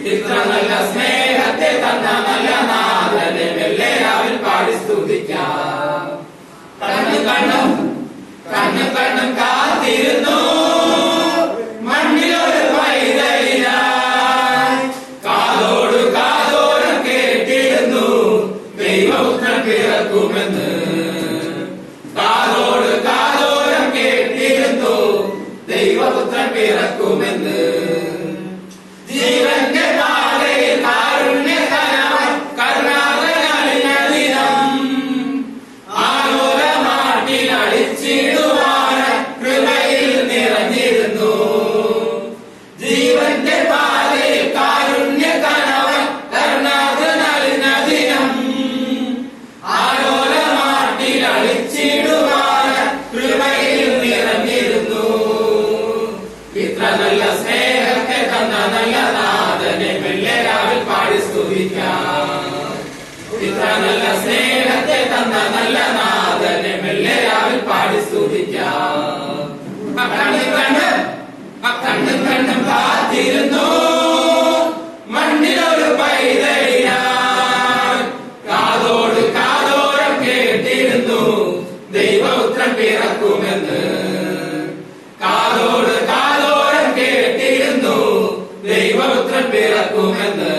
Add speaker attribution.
Speaker 1: ഇത്ര നല്ല സ്നേഹത്തെ തന്ന നല്ല നാഥനെ വെള്ളരാവിൽ പാടി സ്തുതിക്കാം. കണ്ണും കണ്ണും കാത്തിരുന്നു മണ്ണിലൊരു പൈതലിനായി. കാതോരം കേട്ടിരുന്നു ദൈവപുത്രൻ പിറക്കുമെന്ന്. കാതോരം കേട്ടിരുന്നു ദൈവപുത്രൻ പിറക്കുമെന്ന്. ജീവന്റെ പാതയിൽ കാരുണ്യകരമായി കരുണാകരനലിഞ്ഞ ദിനം. ആലോലമാട്ടിൽ അടിച്ചിടുവാനായി കൃപയിൽ നിറഞ്ഞിരുന്നു. ജീവന്റെ പാതയിൽ കാരുണ്യകരമായി കരുണാകരനലിഞ്ഞ ദിനം. ആലോലമാട്ടിൽ അടിച്ചിടുവാനായി കൃപയിൽ നിറഞ്ഞിരുന്നു. ഇത്ര നല്ല സ്നേഹത്തെ തന്ന നല്ല നാഥനെ വെള്ളരാവിൽ പാടി സ്തുതിക്കാം. ഇത്ര നല്ല സ്നേഹത്തെ തന്ന നല്ല നാഥനെ വെള്ളരാവിൽ പാടി സ്തുതിക്കാം. കണ്ണും കാത്തിരുന്നു മണ്ണിലൊരു പൈതലിനായി. കാതോരം കേട്ടിരുന്നു ദൈവപുത്രൻ പിറക്കുമെന്ന്. കാതോരം കേട്ടിരുന്നു ദൈവപുത്രൻ പിറക്കുമെന്ന്.